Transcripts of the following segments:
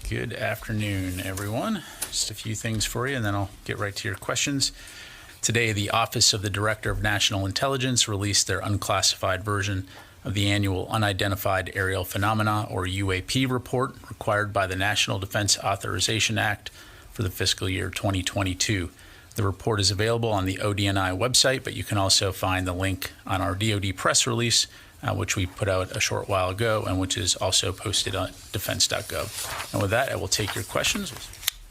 Good afternoon, everyone. Just a few things for you, and then I'll get right to your questions. Today, the Office of the Director of National Intelligence released their unclassified version of the annual Unidentified Aerial Phenomena, or UAP, report required by the National Defense Authorization Act for the fiscal year 2022. The report is available on the ODNI website, but you can also find the link on our DoD press release, which we put out a short while ago and which is also posted on defense.gov. And with that, I will take your questions.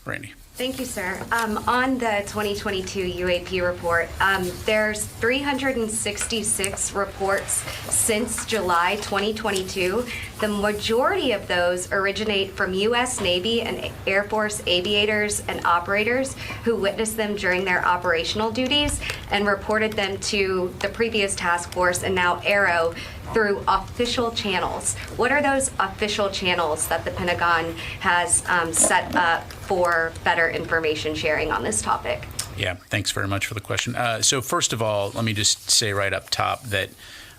Randy. Thank you, sir. On the 2022 UAP report, there's 366 reports since July 2022. The majority of those originate from U.S. Navy and Air Force aviators and operators who witnessed them during their operational duties and reported them to the previous task force and now AARO through official channels. What are those official channels that the Pentagon has set up for better information sharing on this topic? Yeah, thanks very much for the question. So first of all, let me just say right up top that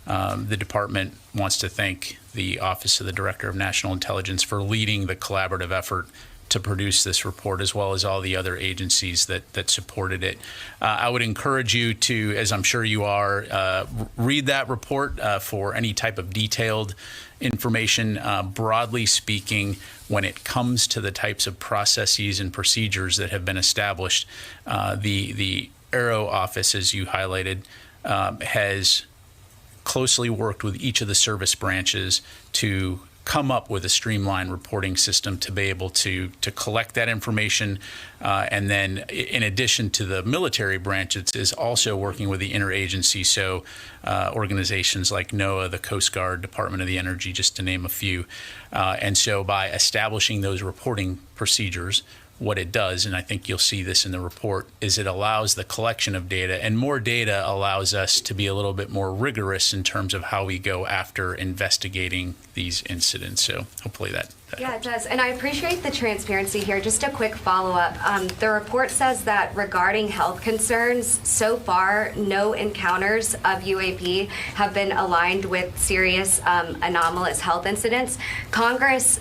the department wants to thank the Office of the Director of National Intelligence for leading the collaborative effort to produce this report, as well as all the other agencies that supported it. I would encourage you to, as I'm sure you are, read that report for any type of detailed information. Broadly speaking, when it comes to the types of processes and procedures that have been established, the AARO office, as you highlighted, has closely worked with each of the service branches to come up with a streamlined reporting system to be able to collect that information. And then in addition to the military branch, it is also working with the interagency. So organizations like NOAA, the Coast Guard, Department of the Energy, just to name a few. And so by establishing those reporting procedures, what it does, and I think you'll see this in the report, is it allows the collection of data, and more data allows us to be a little bit more rigorous in terms of how we go after investigating these incidents. So hopefully that Yeah, it does. And I appreciate the transparency here. Just a quick follow-up. The report says that regarding health concerns, so far, no encounters of UAP have been aligned with serious anomalous health incidents. Congress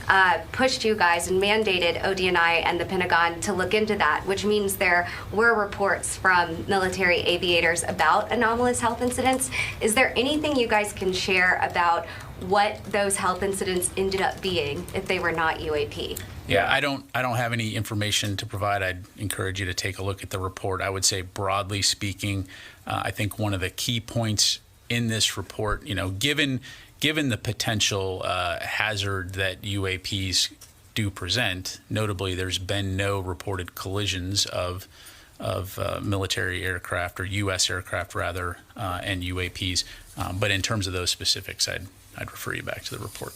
pushed you guys and mandated ODNI and the Pentagon to look into that, which means there were reports from military aviators about anomalous health incidents. Is there anything you guys can share about what those health incidents ended up being if they were not UAP? Yeah, I don't have any information to provide. I'd encourage you to take a look at the report. I would say, broadly speaking, I think one of the key points in this report, given the potential hazard that UAPs do present, notably there's been no reported collisions of military aircraft, or U.S. aircraft rather, and UAPs. But in terms of those specifics, I'd refer you back to the report.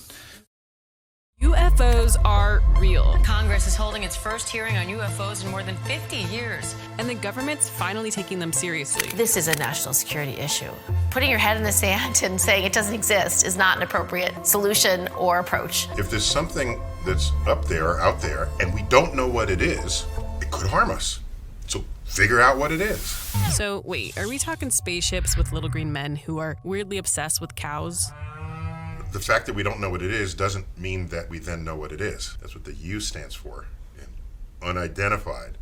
UFOs are real. Congress is holding its first hearing on UFOs in more than 50 years. And the government's finally taking them seriously. This is a national security issue. Putting your head in the sand and saying it doesn't exist is not an appropriate solution or approach. If there's something that's out there, and we don't know what it is, it could harm us. So figure out what it is. So wait, are we talking spaceships with little green men who are weirdly obsessed with cows? The fact that we don't know what it is doesn't mean that we then know what it is. That's what the U stands for. Unidentified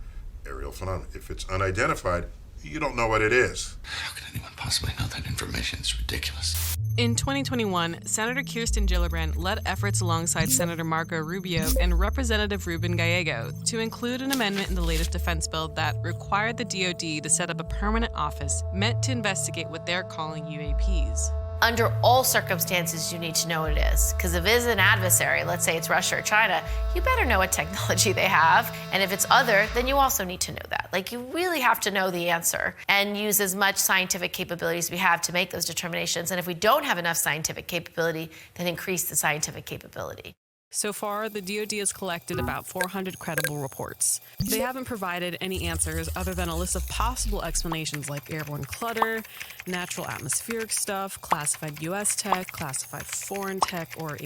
aerial phenomena. If it's unidentified, you don't know what it is. How could anyone possibly know that information? It's ridiculous. In 2021, Senator Kirsten Gillibrand led efforts alongside Senator Marco Rubio and Representative Ruben Gallego to include an amendment in the latest defense bill that required the DoD to set up a permanent office meant to investigate what they're calling UAPs. Under all circumstances, you need to know what it is. Because if it is an adversary, let's say it's Russia or China, you better know what technology they have. And if it's other, then you also need to know that. Like, you really have to know the answer and use as much scientific capabilities we have to make those determinations. And if we don't have enough scientific capability, then increase the scientific capability. So far, the DoD has collected about 400 credible reports. They haven't provided any answers other than a list of possible explanations like airborne clutter, natural atmospheric stuff, classified U.S. tech, classified foreign tech, or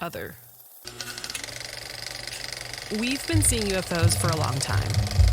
other. We've been seeing UFOs for a long time,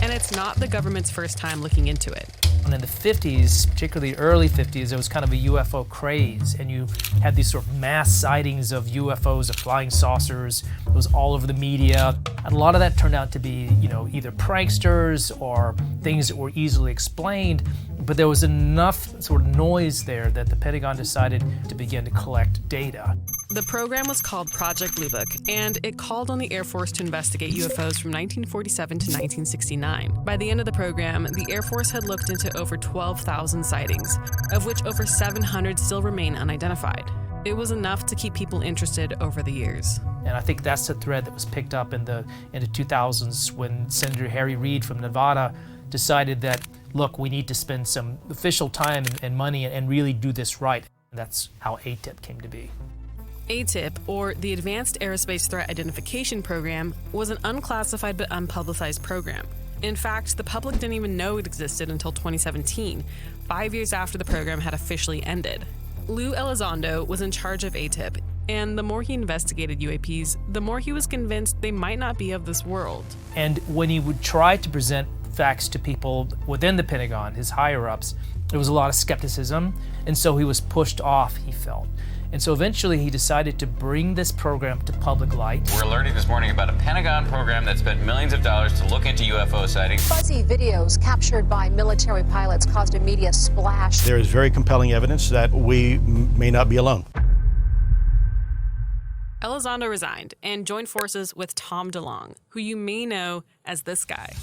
And it's not the government's first time looking into it. And in the 50s, particularly early 50s, there was kind of a UFO craze, and you had these sort of mass sightings of UFOs, of flying saucers. It was all over the media, and a lot of that turned out to be, either pranksters or things that were easily explained. But there was enough sort of noise there that the Pentagon decided to begin to collect data. The program was called Project Blue Book, and it called on the Air Force to investigate UFOs from 1947 to 1969. By the end of the program, the Air Force had looked into over 12,000 sightings, of which over 700 still remain unidentified. It was enough to keep people interested over the years. And I think that's the thread that was picked up in the 2000s when Senator Harry Reid from Nevada decided that, look, we need to spend some official time and money and really do this right. And that's how ATIP came to be. ATIP, or the Advanced Aerospace Threat Identification Program, was an unclassified but unpublicized program. In fact, the public didn't even know it existed until 2017, 5 years after the program had officially ended. Lou Elizondo was in charge of ATIP, and the more he investigated UAPs, the more he was convinced they might not be of this world. And when he would try to present facts to people within the Pentagon, his higher-ups, there was a lot of skepticism, and so he was pushed off, he felt. And so eventually he decided to bring this program to public light. We're alerting this morning about a Pentagon program that spent millions of dollars to look into UFO sightings. Fuzzy videos captured by military pilots caused a media splash. There is very compelling evidence that we may not be alone. Elizondo resigned and joined forces with Tom DeLonge, who you may know as this guy.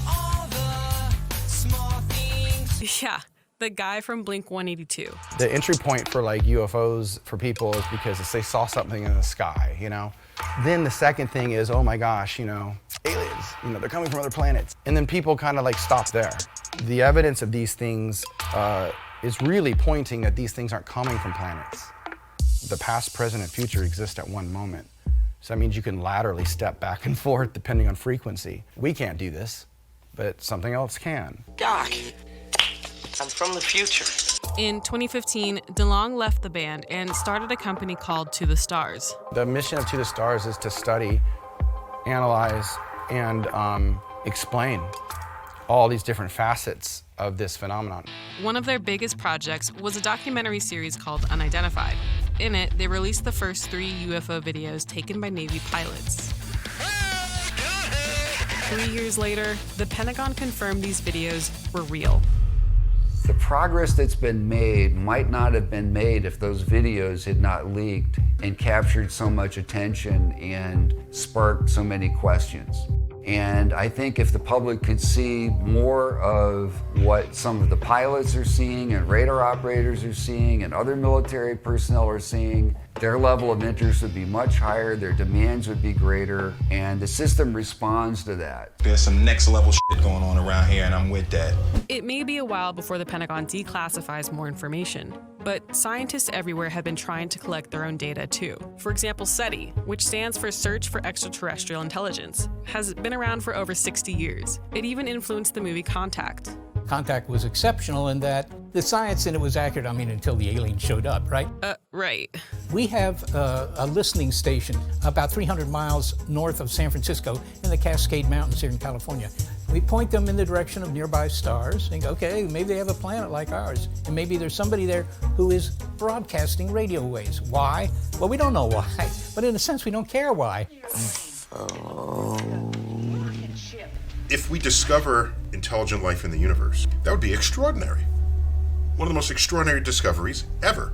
All the small things. Yeah, the guy from Blink-182. The entry point for UFOs for people is because they saw something in the sky, Then the second thing is, oh my gosh, aliens, they're coming from other planets. And then people kind of stop there. The evidence of these things is really pointing that these things aren't coming from planets. The past, present, and future exist at one moment. So that means you can laterally step back and forth depending on frequency. We can't do this, but something else can. Doc, I'm from the future. In 2015, DeLonge left the band and started a company called To the Stars. The mission of To the Stars is to study, analyze, and explain all these different facets of this phenomenon. One of their biggest projects was a documentary series called Unidentified. In it, they released the first 3 UFO videos taken by Navy pilots. 3 years later, the Pentagon confirmed these videos were real. The progress that's been made might not have been made if those videos had not leaked and captured so much attention and sparked so many questions. And I think if the public could see more of what some of the pilots are seeing and radar operators are seeing and other military personnel are seeing, their level of interest would be much higher, their demands would be greater, and the system responds to that. There's some next level shit going on around here, and I'm with that. It may be a while before the Pentagon declassifies more information, but scientists everywhere have been trying to collect their own data too. For example, SETI, which stands for Search for Extraterrestrial Intelligence, has been around for over 60 years. It even influenced the movie Contact. Contact was exceptional in that the science in it was accurate, until the aliens showed up, right? Right. We have a listening station about 300 miles north of San Francisco in the Cascade Mountains here in California. We point them in the direction of nearby stars, think, okay, maybe they have a planet like ours, and maybe there's somebody there who is broadcasting radio waves. Why? Well, we don't know why, but in a sense, we don't care why. If we discover intelligent life in the universe, that would be extraordinary. One of the most extraordinary discoveries ever.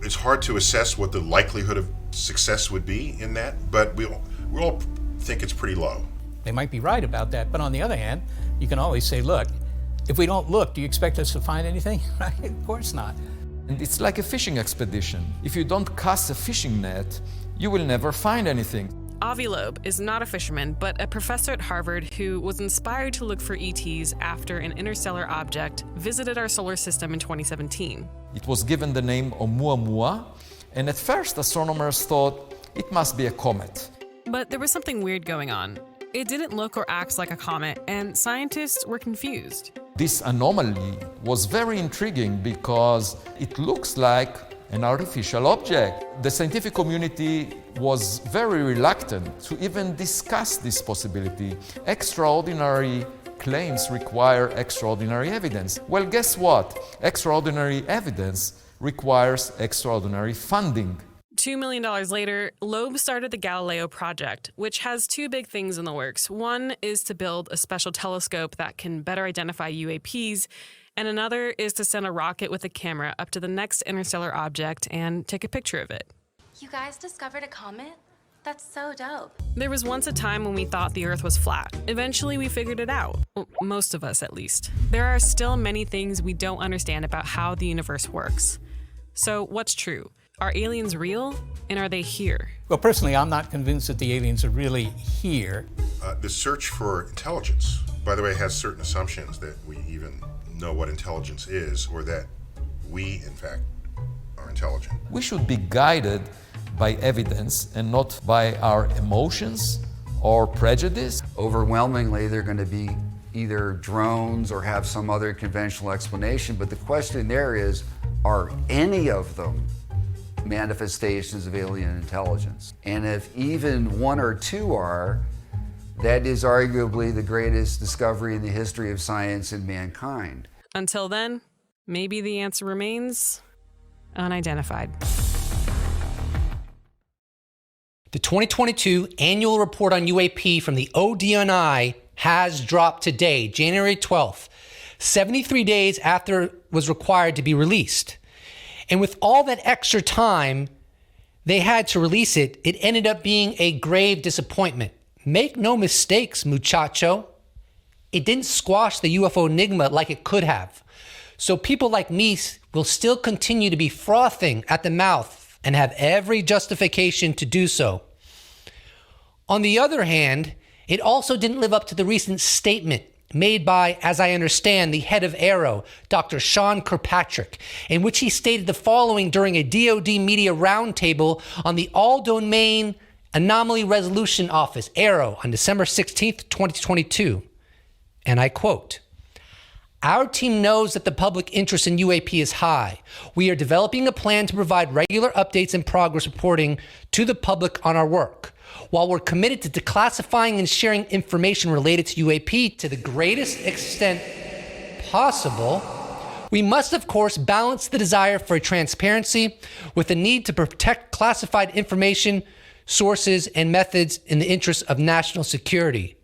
It's hard to assess what the likelihood of success would be in that, but we all think it's pretty low. They might be right about that, but on the other hand, you can always say, look, if we don't look, do you expect us to find anything? Right? Of course not. And it's like a fishing expedition. If you don't cast a fishing net, you will never find anything. Avi Loeb is not a fisherman, but a professor at Harvard who was inspired to look for ETs after an interstellar object visited our solar system in 2017. It was given the name Oumuamua, and at first astronomers thought it must be a comet. But there was something weird going on. It didn't look or act like a comet, and scientists were confused. This anomaly was very intriguing because it looks like an artificial object. The scientific community was very reluctant to even discuss this possibility. Extraordinary claims require extraordinary evidence. Well, guess what? Extraordinary evidence requires extraordinary funding. $2 million later, Loeb started the Galileo project, which has two big things in the works. One is to build a special telescope that can better identify UAPs, and another is to send a rocket with a camera up to the next interstellar object and take a picture of it. You guys discovered a comet? That's so dope. There was once a time when we thought the Earth was flat. Eventually, we figured it out. Well, most of us, at least. There are still many things we don't understand about how the universe works. So, what's true? Are aliens real, and are they here? Well, personally, I'm not convinced that the aliens are really here. The search for intelligence, by the way, has certain assumptions that we even know what intelligence is, or that we, in fact, are intelligent. We should be guided by evidence and not by our emotions or prejudice. Overwhelmingly, they're going to be either drones or have some other conventional explanation, but the question there is, are any of them manifestations of alien intelligence? And if even one or two are, that is arguably the greatest discovery in the history of science and mankind. Until then, maybe the answer remains unidentified. The 2022 annual report on UAP from the ODNI has dropped today, January 12th, 73 days after it was required to be released. And with all that extra time they had to release it, it ended up being a grave disappointment. Make no mistakes, muchacho. It didn't squash the UFO enigma like it could have. So people like me will still continue to be frothing at the mouth and have every justification to do so. On the other hand, it also didn't live up to the recent statement made by, as I understand, the head of AARO, Dr. Sean Kirkpatrick, in which he stated the following during a DoD media roundtable on the All-Domain Anomaly Resolution Office, AARO, on December 16th, 2022. And I quote, "Our team knows that the public interest in UAP is high. We are developing a plan to provide regular updates and progress reporting to the public on our work. While we're committed to declassifying and sharing information related to UAP to the greatest extent possible, we must, of course, balance the desire for transparency with the need to protect classified information, sources, and methods in the interest of national security."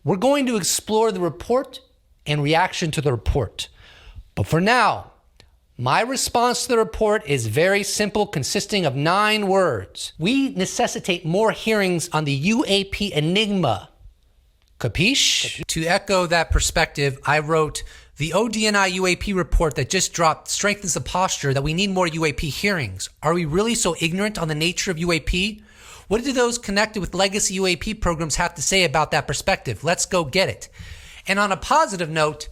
We're going to explore the report and reaction to the report. But for now, my response to the report is very simple, consisting of 9 words. We necessitate more hearings on the UAP enigma. Capiche? To echo that perspective, I wrote, "The ODNI UAP report that just dropped strengthens the posture that we need more UAP hearings. Are we really so ignorant on the nature of UAP? What do those connected with legacy UAP programs have to say about that perspective? Let's go get it." And on a positive note,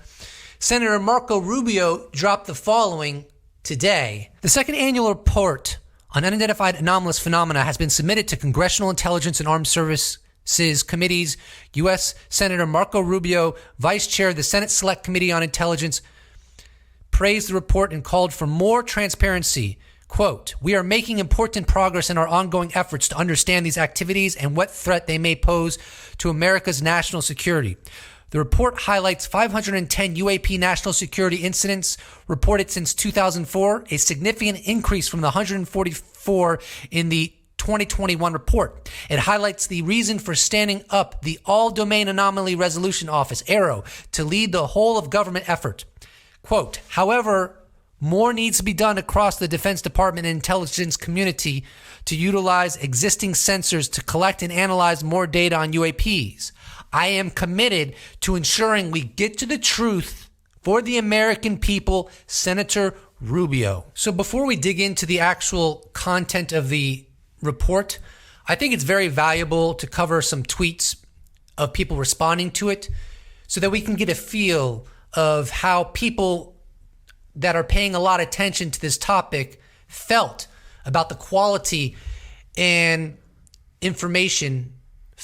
Senator Marco Rubio dropped the following today. The second annual report on unidentified anomalous phenomena has been submitted to Congressional Intelligence and Armed Services Committees. U.S. Senator Marco Rubio, Vice Chair of the Senate Select Committee on Intelligence, praised the report and called for more transparency. Quote, "We are making important progress in our ongoing efforts to understand these activities and what threat they may pose to America's national security. The report highlights 510 UAP national security incidents reported since 2004, a significant increase from the 144 in the 2021 report. It highlights the reason for standing up the All-Domain Anomaly Resolution Office, AARO, to lead the whole of government effort. Quote, however, more needs to be done across the Defense Department and intelligence community to utilize existing sensors to collect and analyze more data on UAPs. I am committed to ensuring we get to the truth for the American people, Senator Rubio." So before we dig into the actual content of the report, I think it's very valuable to cover some tweets of people responding to it so that we can get a feel of how people that are paying a lot of attention to this topic felt about the quality and information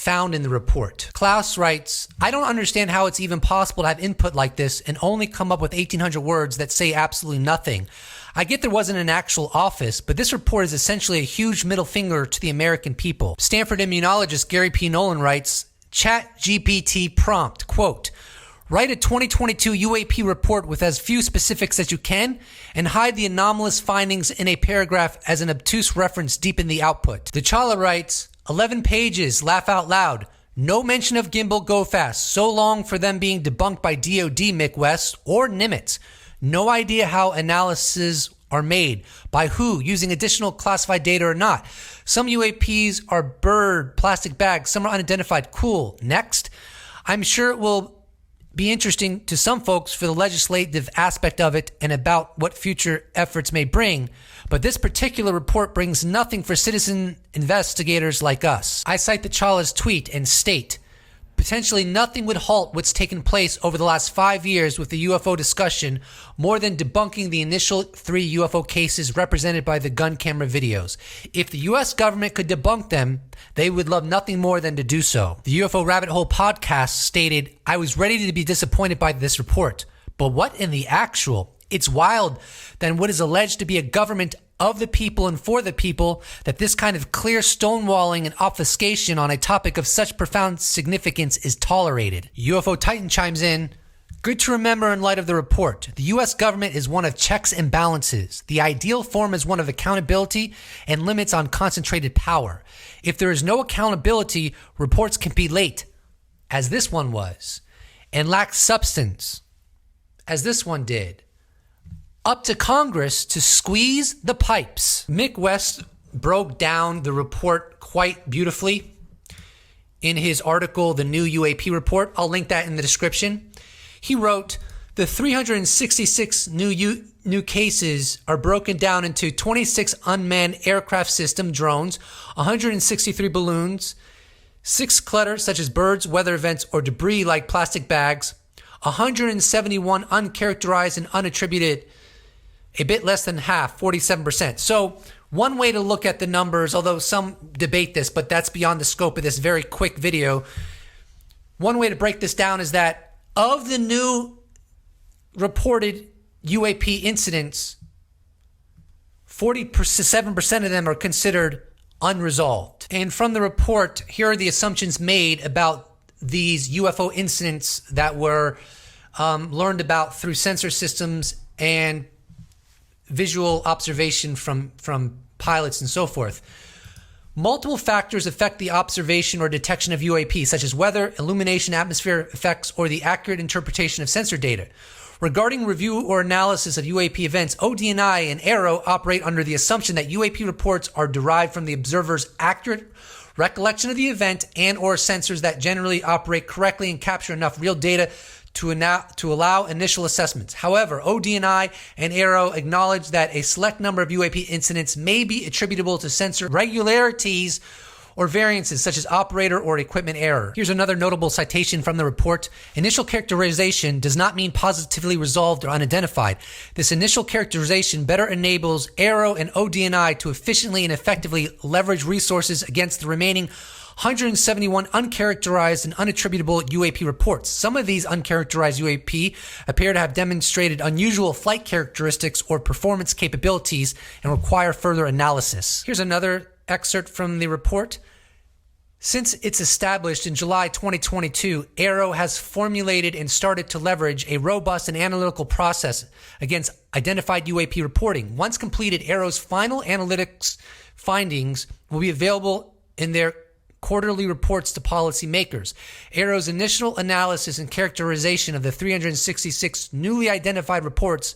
found in the report. Klaus writes, I don't understand how it's even possible to have input like this and only come up with 1,800 words that say absolutely nothing. I get there wasn't an actual office, but this report is essentially a huge middle finger to the American people. Stanford immunologist Gary P. Nolan writes, ChatGPT prompt, quote, write a 2022 UAP report with as few specifics as you can and hide the anomalous findings in a paragraph as an obtuse reference deep in the output. Dachala writes, 11 pages, laugh out loud. No mention of gimbal go fast. So long for them being debunked by DOD, Mick West, or Nimitz. No idea how analyses are made, by who, using additional classified data or not. Some UAPs are bird, plastic bags, some are unidentified. Cool. Next. I'm sure it will be interesting to some folks for the legislative aspect of it and about what future efforts may bring, but this particular report brings nothing for citizen investigators like us. I cite Dachala's tweet and state, potentially nothing would halt what's taken place over the last 5 years with the UFO discussion more than debunking the initial 3 UFO cases represented by the gun camera videos. If the US government could debunk them, they would love nothing more than to do so. The UFO Rabbit Hole podcast stated, I was ready to be disappointed by this report, but what in the actual? It's wild than what is alleged to be a government of the people and for the people that this kind of clear stonewalling and obfuscation on a topic of such profound significance is tolerated. UFO Titan chimes in, good to remember in light of the report, the U.S. government is one of checks and balances. The ideal form is one of accountability and limits on concentrated power. If there is no accountability, reports can be late, as this one was, and lack substance, as this one did. Up to Congress to squeeze the pipes. Mick West broke down the report quite beautifully in his article, The New UAP Report. I'll link that in the description. He wrote, the 366 new cases are broken down into 26 unmanned aircraft system drones, 163 balloons, 6 clutter such as birds, weather events, or debris like plastic bags, 171 uncharacterized and unattributed, a bit less than half, 47%. So one way to look at the numbers, although some debate this, but that's beyond the scope of this very quick video. One way to break this down is that of the new reported UAP incidents, 47% of them are considered unresolved. And from the report, here are the assumptions made about these UFO incidents that were learned about through sensor systems and visual observation from pilots and so forth. Multiple factors affect the observation or detection of UAP, such as weather, illumination, atmosphere effects, or the accurate interpretation of sensor data. Regarding review or analysis of UAP events, ODNI and AARO operate under the assumption that UAP reports are derived from the observer's accurate recollection of the event and or sensors that generally operate correctly and capture enough real data to allow initial assessments. However, ODNI and AARO acknowledge that a select number of UAP incidents may be attributable to sensor regularities or variances such as operator or equipment error. Here's another notable citation from the report. Initial characterization does not mean positively resolved or unidentified. This initial characterization better enables AARO and ODNI to efficiently and effectively leverage resources against the remaining 171 uncharacterized and unattributable UAP reports. Some of these uncharacterized UAP appear to have demonstrated unusual flight characteristics or performance capabilities and require further analysis. Here's another excerpt from the report. Since it's established in July 2022, AARO has formulated and started to leverage a robust and analytical process against identified UAP reporting. Once completed, AARO's final analytics findings will be available in their quarterly reports to policymakers. AARO's initial analysis and characterization of the 366 newly identified reports,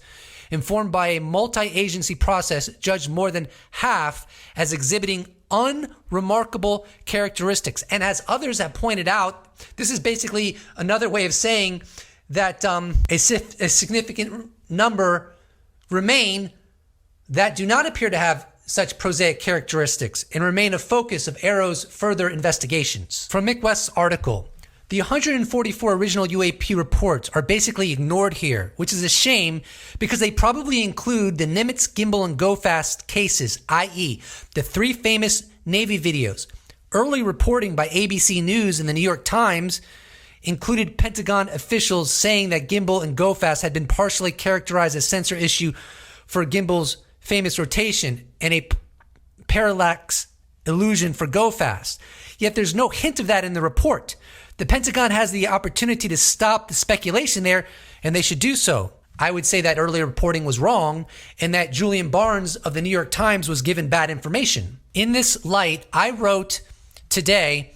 informed by a multi-agency process, judged more than half as exhibiting unremarkable characteristics. And as others have pointed out, this is basically another way of saying that a significant number remain that do not appear to have such prosaic characteristics and remain a focus of AARO's further investigations. From Mick West's article, the 144 original UAP reports are basically ignored here, which is a shame because they probably include the Nimitz, Gimbal, and Go Fast cases, i.e. the 3 famous Navy videos, Early reporting by ABC News and the New York Times included Pentagon officials saying that gimbal and go fast had been partially characterized as sensor issue for gimbal's famous rotation and a parallax illusion for go fast. Yet there's no hint of that in the report. The Pentagon has the opportunity to stop the speculation there, and they should do so. I would say that earlier reporting was wrong and that Julian Barnes of the New York Times was given bad information. In this light, I wrote today,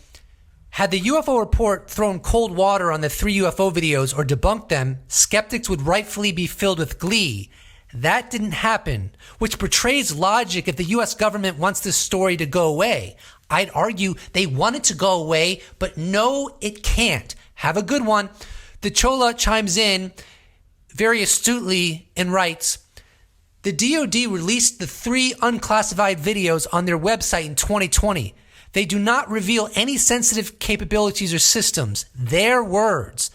had the UFO report thrown cold water on the 3 UFO videos or debunked them, skeptics would rightfully be filled with glee. That didn't happen, which portrays logic if the U.S. government wants this story to go away. I'd argue they want it to go away, but no, it can't. Have a good one. The Chola chimes in very astutely and writes, the DoD released the 3 unclassified videos on their website in 2020. They do not reveal any sensitive capabilities or systems. Their words.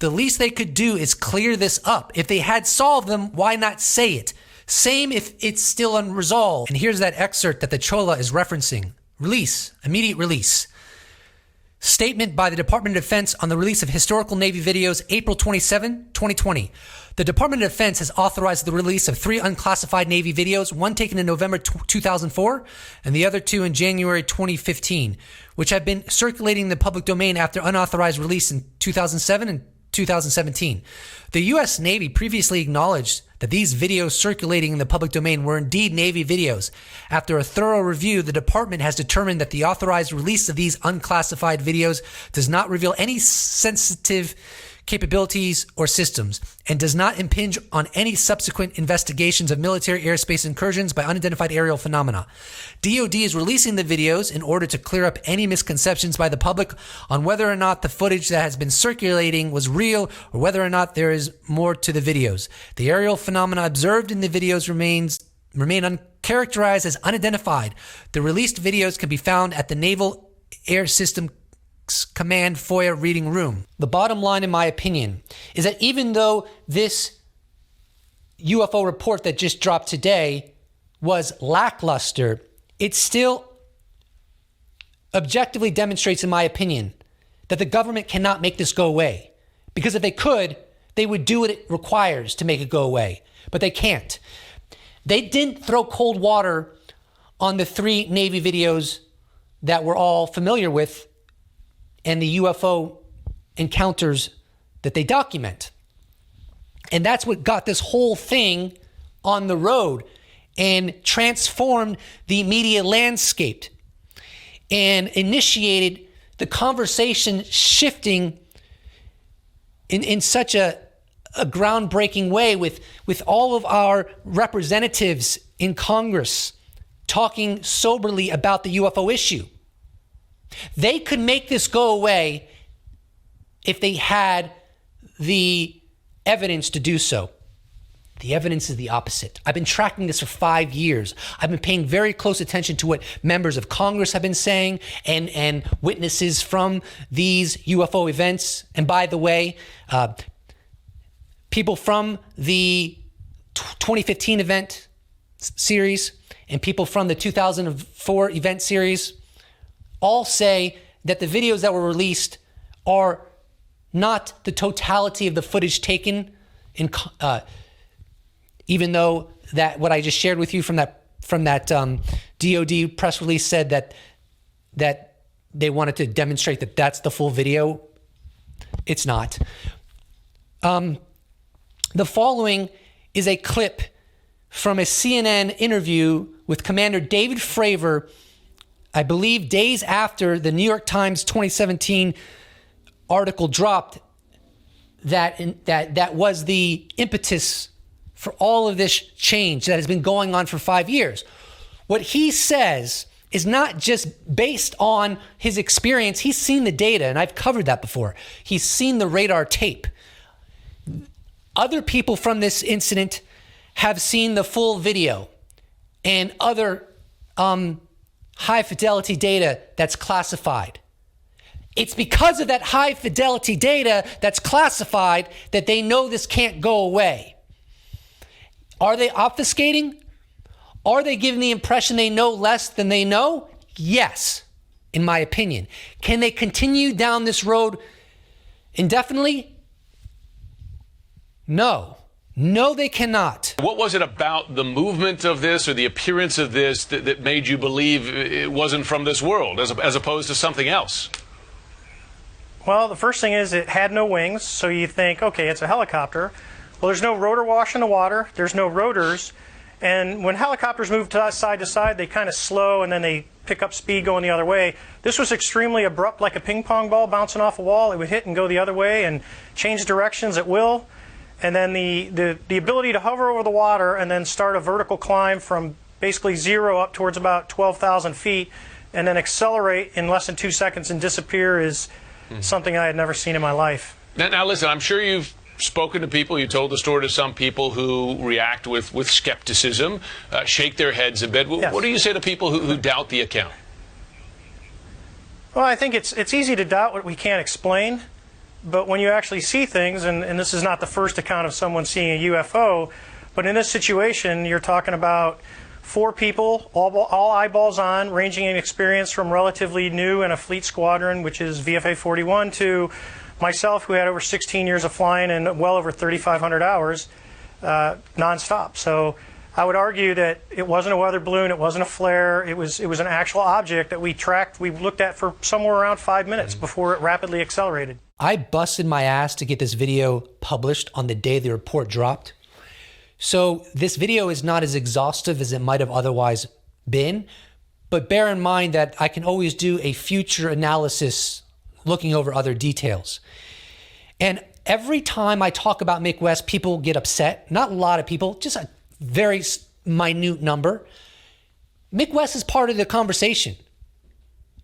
The least they could do is clear this up. If they had solved them, why not say it? Same if it's still unresolved. And here's that excerpt that the Chola is referencing. Release, immediate release. Statement by the Department of Defense on the release of historical Navy videos, April 27, 2020. The Department of Defense has authorized the release of 3 unclassified Navy videos, one taken in November 2004 and the other 2 in January 2015, which have been circulating in the public domain after unauthorized release in 2007 and 2017. The U.S. Navy previously acknowledged that these videos circulating in the public domain were indeed Navy videos. After a thorough review, the department has determined that the authorized release of these unclassified videos does not reveal any sensitive capabilities or systems and does not impinge on any subsequent investigations of military airspace incursions by unidentified aerial phenomena. DoD is releasing the videos in order to clear up any misconceptions by the public on whether or not the footage that has been circulating was real or whether or not there is more to the videos. The aerial phenomena observed in the videos remain uncharacterized as unidentified. The released videos can be found at the Naval Air System Command FOIA reading room. The bottom line, in my opinion, is that even though this UFO report that just dropped today was lackluster, it still objectively demonstrates, in my opinion, that the government cannot make this go away. Because if they could, they would do what it requires to make it go away. But they can't. They didn't throw cold water on the 3 Navy videos that we're all familiar with and the UFO encounters that they document. And that's what got this whole thing on the road and transformed the media landscape and initiated the conversation shifting in such a groundbreaking way with all of our representatives in Congress talking soberly about the UFO issue. They could make this go away if they had the evidence to do so. The evidence is the opposite. I've been tracking this for 5 years. I've been paying very close attention to what members of Congress have been saying and witnesses from these UFO events. And by the way, people from the 2015 event series and people from the 2004 event series all say that the videos that were released are not the totality of the footage taken, even though that what I just shared with you from that DoD press release said that they wanted to demonstrate that that's the full video. It's not. The following is a clip from a CNN interview with Commander David Fravor, I believe days after the New York Times 2017 article dropped that was the impetus for all of this change that has been going on for 5 years. What he says is not just based on his experience. He's seen the data, and I've covered that before. He's seen the radar tape. Other people from this incident have seen the full video and other high fidelity data that's classified. It's because of that high fidelity data that's classified that they know this can't go away. Are they obfuscating? Are they giving the impression they know less than they know? Yes. in my opinion. Can they continue down this road indefinitely? No. No, they cannot. What was it about the movement of this or the appearance of this that made you believe it wasn't from this world as opposed to something else? Well, the first thing is it had no wings, so you think, okay, it's a helicopter. Well, there's no rotor wash in the water. There's no rotors. And when helicopters move to side, they kind of slow and then they pick up speed going the other way. This was extremely abrupt, like a ping pong ball bouncing off a wall. It would hit and go the other way and change directions at will. And then the ability to hover over the water and then start a vertical climb from basically zero up towards about 12,000 feet and then accelerate in less than 2 seconds and disappear is something I had never seen in my life. Now listen, I'm sure you've spoken to people, you told the story to some people who react with skepticism, shake their heads a bit. Yes. What do you say to people who doubt the account? Well, I think it's easy to doubt what we can't explain, but when you actually see things, and this is not the first account of someone seeing a UFO, but in this situation, you're talking about 4 people, all eyeballs on, ranging in experience from relatively new in a fleet squadron, which is VFA 41, to myself, who had over 16 years of flying and well over 3,500 hours nonstop. So I would argue that it wasn't a weather balloon, it wasn't a flare, it was an actual object that we looked at for somewhere around 5 minutes before it rapidly accelerated. I busted my ass to get this video published on the day the report dropped. So this video is not as exhaustive as it might have otherwise been, but bear in mind that I can always do a future analysis looking over other details. And every time I talk about Mick West, people get upset. Not a lot of people, just a very minute number. Mick West is part of the conversation.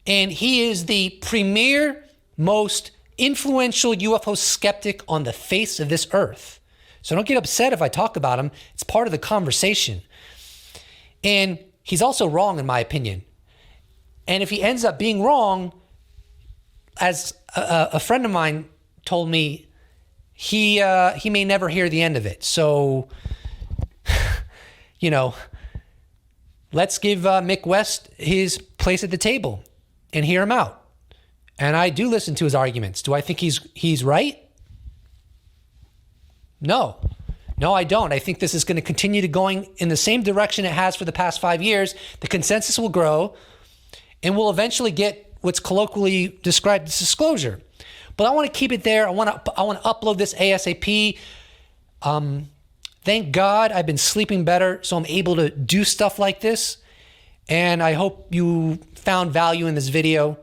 And he is the premier, most influential UFO skeptic on the face of this earth. So don't get upset if I talk about him. It's part of the conversation. And he's also wrong, in my opinion. And if he ends up being wrong, as a friend of mine told me, he may never hear the end of it. So, let's give Mick West his place at the table and hear him out. And I do listen to his arguments. Do I think he's right? No, I don't. I think this is going to continue to going in the same direction it has for the past 5 years. The consensus will grow, and we'll eventually get what's colloquially described as disclosure. But I want to keep it there. I want to upload this ASAP. Thank God I've been sleeping better, so I'm able to do stuff like this. And I hope you found value in this video.